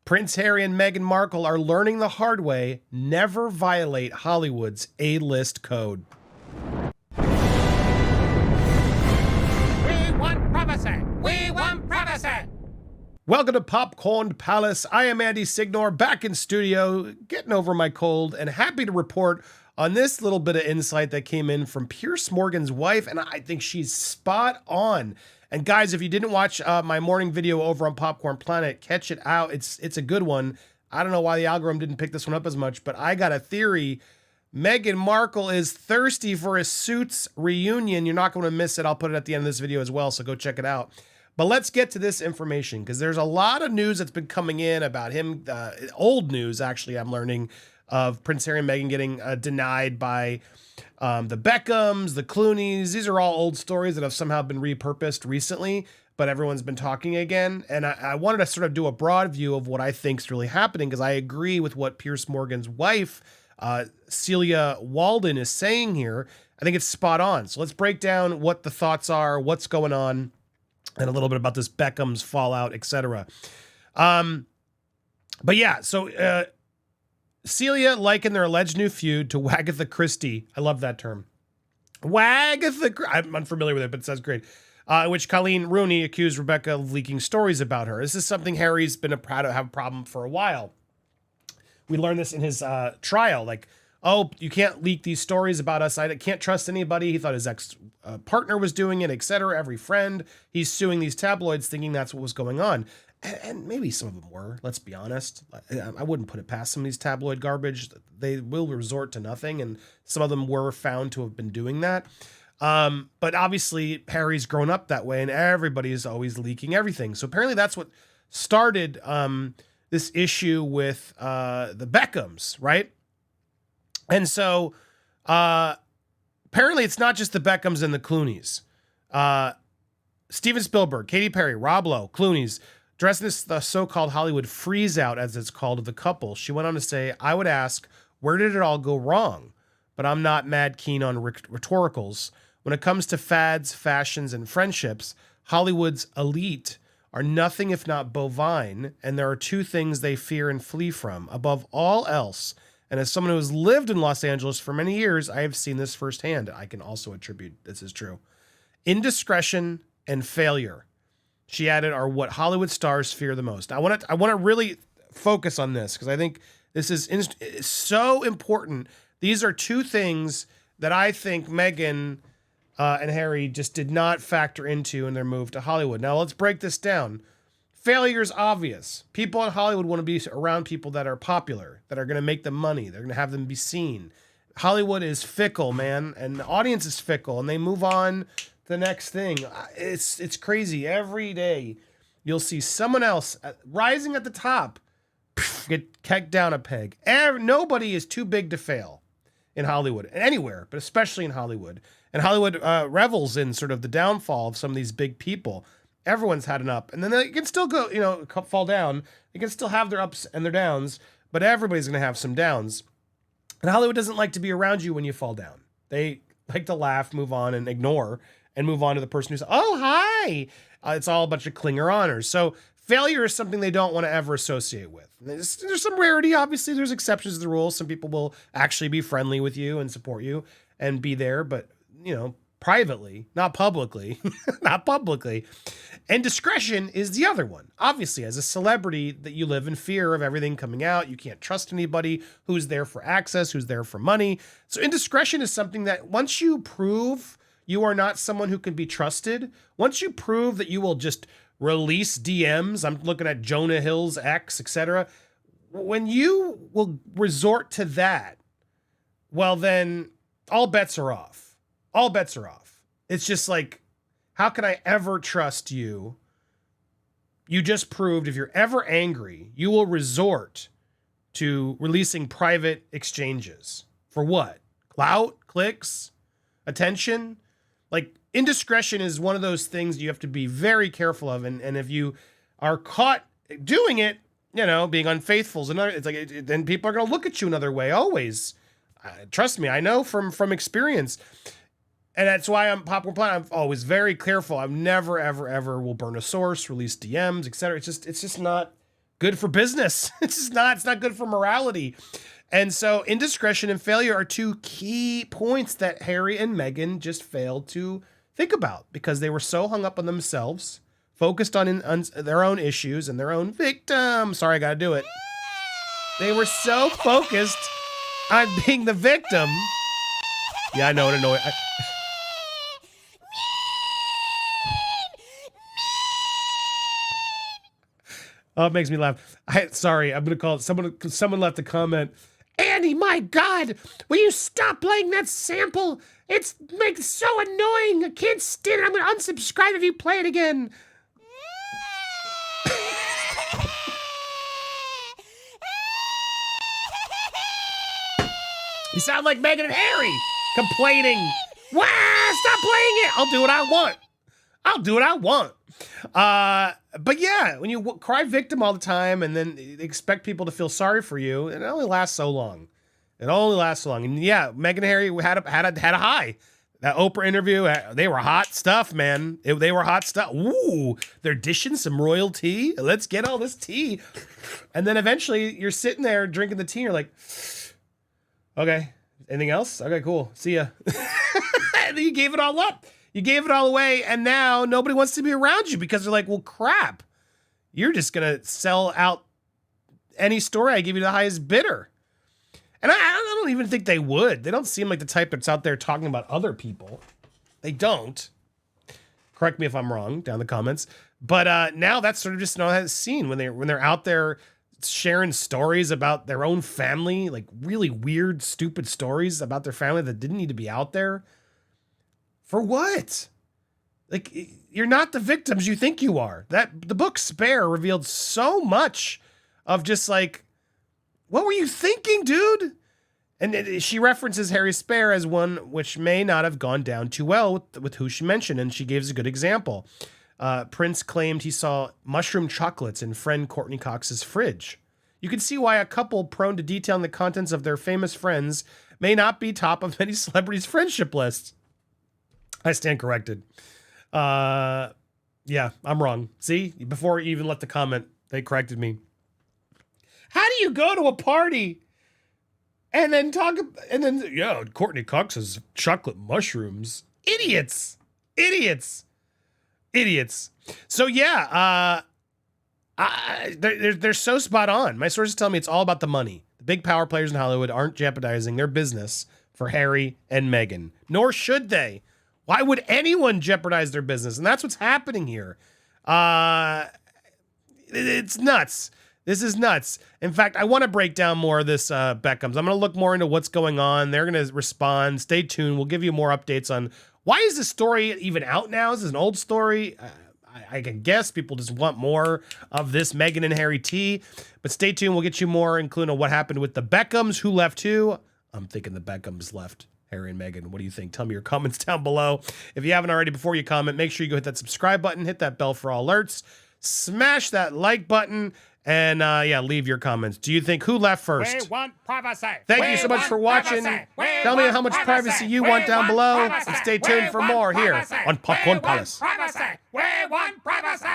Prince Harry and Meghan Markle are learning the hard way, never violate Hollywood's A-list code. We want privacy! We want privacy! Welcome to Popcorned Palace. I am Andy Signore, back in studio, getting over my cold, and happy to report on this little bit of insight that came in from Piers Morgan's wife, and I think she's spot on. And guys, if you didn't watch my morning video over on Popcorned Planet, catch it out. It's a good one. I don't know why the algorithm didn't pick this one up as much, but I got a theory. Meghan Markle is thirsty for a Suits reunion. You're not going to miss it. I'll put it at the end of this video as well, so go check it out. But let's get to this information, because there's a lot of news that's been coming in about him, old news, actually, I'm learning, of Prince Harry and Meghan getting denied by the Beckhams, the Clooneys. These are all old stories that have somehow been repurposed recently, but everyone's been talking again. And I wanted to sort of do a broad view of what I think is really happening, because I agree with what Piers Morgan's wife, Celia Walden, is saying here. I think it's spot on. So let's break down what the thoughts are, what's going on, and a little bit about this Beckhams fallout, etc. But yeah, so Celia likened their alleged new feud to Wagatha Christie. I love that term. I'm unfamiliar with it, but it sounds great. In which Colleen Rooney accused Rebecca of leaking stories about her. This is something Harry's been proud to have a problem for a while. We learned this in his trial. Like, oh, you can't leak these stories about us. I can't trust anybody. He thought his ex-partner was doing it, etc. Every friend. He's suing these tabloids thinking that's what was going on. And maybe some of them were, let's be honest. I wouldn't put it past some of these tabloid garbage. They will resort to nothing, and some of them were found to have been doing that. But obviously, Harry's grown up that way, and everybody is always leaking everything. So apparently that's what started this issue with the Beckhams, right? And so apparently it's not just the Beckhams and the Clooneys. Steven Spielberg, Katy Perry, Rob Lowe, Clooneys, dressed this the so-called Hollywood freeze-out, as it's called, of the couple. She went on to say, I would ask, where did it all go wrong? But I'm not mad keen on rhetoricals. When it comes to fads, fashions, and friendships, Hollywood's elite are nothing if not bovine, and there are two things they fear and flee from, above all else. And as someone who has lived in Los Angeles for many years, I have seen this firsthand. I can also attribute this is true. Indiscretion and failure, she added, are what Hollywood stars fear the most. I want to really focus on this, because I think this is so important. These are two things that I think Meghan and Harry just did not factor into in their move to Hollywood. Now let's break this down. Failure is obvious. People in Hollywood want to be around people that are popular, that are going to make them money. They're going to have them be seen. Hollywood is fickle, man, and the audience is fickle, and they move on the next thing. It's crazy. Every day you'll see someone else rising at the top get kicked down a peg. Nobody is too big to fail in Hollywood, and anywhere, but especially in Hollywood. And Hollywood revels in sort of the downfall of some of these big people. Everyone's had an up, and then they can still go, fall down. They can still have their ups and their downs, but everybody's going to have some downs. And Hollywood doesn't like to be around you when you fall down. They like to laugh, move on, and ignore, and move on to the person who's, oh, hi. It's all a bunch of clinger honors. So failure is something they don't want to ever associate with. There's some rarity. Obviously, there's exceptions to the rules. Some people will actually be friendly with you and support you and be there, but, privately, not publicly, not publicly. And discretion is the other one. Obviously, as a celebrity, that you live in fear of everything coming out. You can't trust anybody who's there for access, who's there for money. So indiscretion is something that once you prove you are not someone who can be trusted, once you prove that you will just release DMs, I'm looking at Jonah Hill's ex, etc. When you will resort to that, well, then all bets are off. All bets are off. It's just like, how can I ever trust you? You just proved if you're ever angry, you will resort to releasing private exchanges. For what? Clout? Clicks? Attention? Like, indiscretion is one of those things you have to be very careful of. And if you are caught doing it, being unfaithful is another, it's like, then people are going to look at you another way always. Trust me, I know from experience. And that's why I'm Popcorned Planet. I'm always very careful. I'm never, ever, ever will burn a source, release DMs, etc. It's just not good for business. It's not good for morality. And so indiscretion and failure are two key points that Harry and Meghan just failed to think about because they were so hung up on themselves, focused on their own issues and their own victim. Sorry, I got to do it. They were so focused on being the victim. Yeah, I know it annoys. Oh, it makes me laugh. Sorry, I'm gonna call it. Someone left a comment. Andy, my God, will you stop playing that sample? It's makes so annoying. I can't stand it. I'm gonna unsubscribe if you play it again. You sound like Meghan and Harry complaining. Wow, stop playing it. I'll do what I want. But yeah, when you cry victim all the time and then expect people to feel sorry for you, it only lasts so long. And yeah, Meghan and Harry had a high. That Oprah interview, they were hot stuff, man. They were hot stuff. Ooh, they're dishing some royal tea. Let's get all this tea. And then eventually you're sitting there drinking the tea and you're like, okay, anything else? Okay, cool. See ya. And then you gave it all up. You gave it all away, and now nobody wants to be around you because they're like, well, crap. You're just going to sell out any story I give you the highest bidder. And I don't even think they would. They don't seem like the type that's out there talking about other people. They don't. Correct me if I'm wrong down in the comments. But now that's sort of just not seen when they're out there sharing stories about their own family, like really weird, stupid stories about their family that didn't need to be out there. For what? Like, you're not the victims you think you are. The book Spare revealed so much of just like, what were you thinking, dude? And she references Harry Spare as one which may not have gone down too well with who she mentioned, and she gives a good example. Prince claimed he saw mushroom chocolates in friend Courtney Cox's fridge. You can see why a couple prone to detailing the contents of their famous friends may not be top of many celebrities' friendship lists. I stand corrected. Yeah, I'm wrong. See, before you even left the comment, they corrected me. How do you go to a party and then Courtney Cox has chocolate mushrooms? Idiots. So yeah, they're so spot on. My sources tell me it's all about the money. The big power players in Hollywood aren't jeopardizing their business for Harry and Meghan, nor should they. Why would anyone jeopardize their business? And that's what's happening here. It's nuts. This is nuts. In fact, I want to break down more of this Beckhams. I'm going to look more into what's going on. They're going to respond. Stay tuned. We'll give you more updates on why is this story even out now? Is this an old story? I can guess people just want more of this Meghan and Harry tea. But stay tuned. We'll get you more, including what happened with the Beckhams, who left too. I'm thinking the Beckhams left. Harry and Meghan, what do you think? Tell me your comments down below. If you haven't already, before you comment, make sure you go hit that subscribe button, hit that bell for all alerts, smash that like button, and leave your comments. Do you think who left first? We want privacy. Thank you so much for watching. Tell me how much privacy you want down below, and stay tuned for more here on Popcorn Palace. We want privacy.